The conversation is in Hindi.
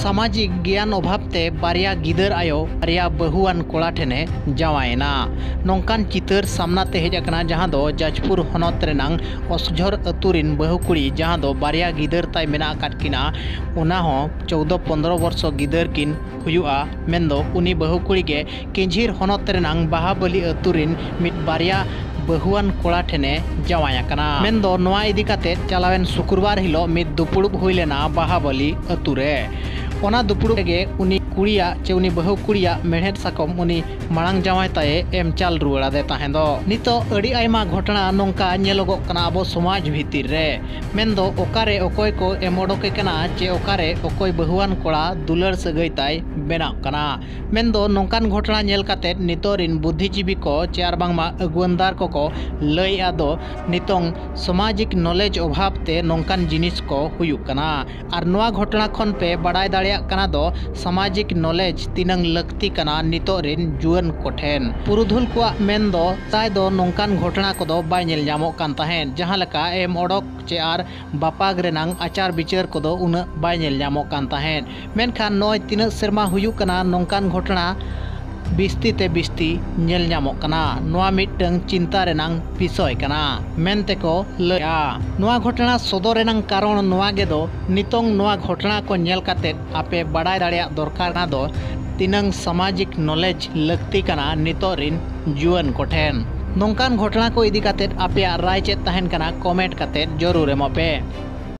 सामाजिक ज्ञान अभावते बारिया गिदर आयो बारिया बहुआन कोड़ा ठेने जावायना नौकान चितर सामनाते हेज अकना जहां दो जाजपुर हनत रेनांग असझर अतुरिन बहुकुड़ी जहां दो बारिया गिदर ताई मेना काटकिना उना हो 14-15 वर्ष गिदर किन हुयुआ मेंदो उनी बहुकुड़ी गे केंझिर हनत रेनांग बाहाबली अतुरिन मिट बारिया बहुआन कोड़ा ठेने जावायना मेंदो नोआ इदी काते चलावेन शुक्रवार हिलो मिट दुपुड़ुब हुई लेना बाहाबली अतुरे ओना दुपुड़ुब गे उनी कुड़िया चे उनी बहु कुड़िया मेढ़ेद साकम उनी मांग जावाय ताए एम चाल रुवाड़ा दे ताहेंदो नितो अड़ी आयमा घटना नोंका नेलोगोग कना आबो समाज भितिर रे मेंदो ओकारे ओकोय को एम ओडोके कना चे ओकारे ओकोय बहुआन कोड़ा दुलर सगै ताय बेना कना मेंदो नोंकान घटना नेल काते नितोरिन बुद्धिजीवी को चे आर बांगमा अगुवनदार को लय आदो नितोंग सामाजिक नॉलेज अभाव ते नोंकान जिनिस को हुयुक कना आर नोआ घटना खन पे बड़ाय दाड़िया कना दो सामाजिक नॉलेज तिनंग लक्ति कना नितोरिन जुअन कोठेन पुरुधुल को मेंदो ताय दो नोंकान घटना को दो बाय नेल जामो कान ताहेन जहां लका एम ओडोक चे आर बापाग रेनांग आचार विचार को दो उन बाय नेल जामो कान ताहेन मेनखान नोय तिना सेरमा हुयुक कना नोंकान घटना बिस्ती ते बिस्ती नेल जामोक कना नोआ मिटंग चिंता रेनांग पिसोय कना मेनते को लया नोआ घटना सदर रेनांग कारण नोआ गे दो नितोंग नोआ घटना को नेल काते आपे बड़ाय दाड़िया दरकार ना दो तिनंग सामाजिक नॉलेज लक्ति कना नितोरिन जुअन कोठेन नोंकान घटना को इदी काते आपे राय चेत ताहेन कना कमेंट काते जरूर एमोपे।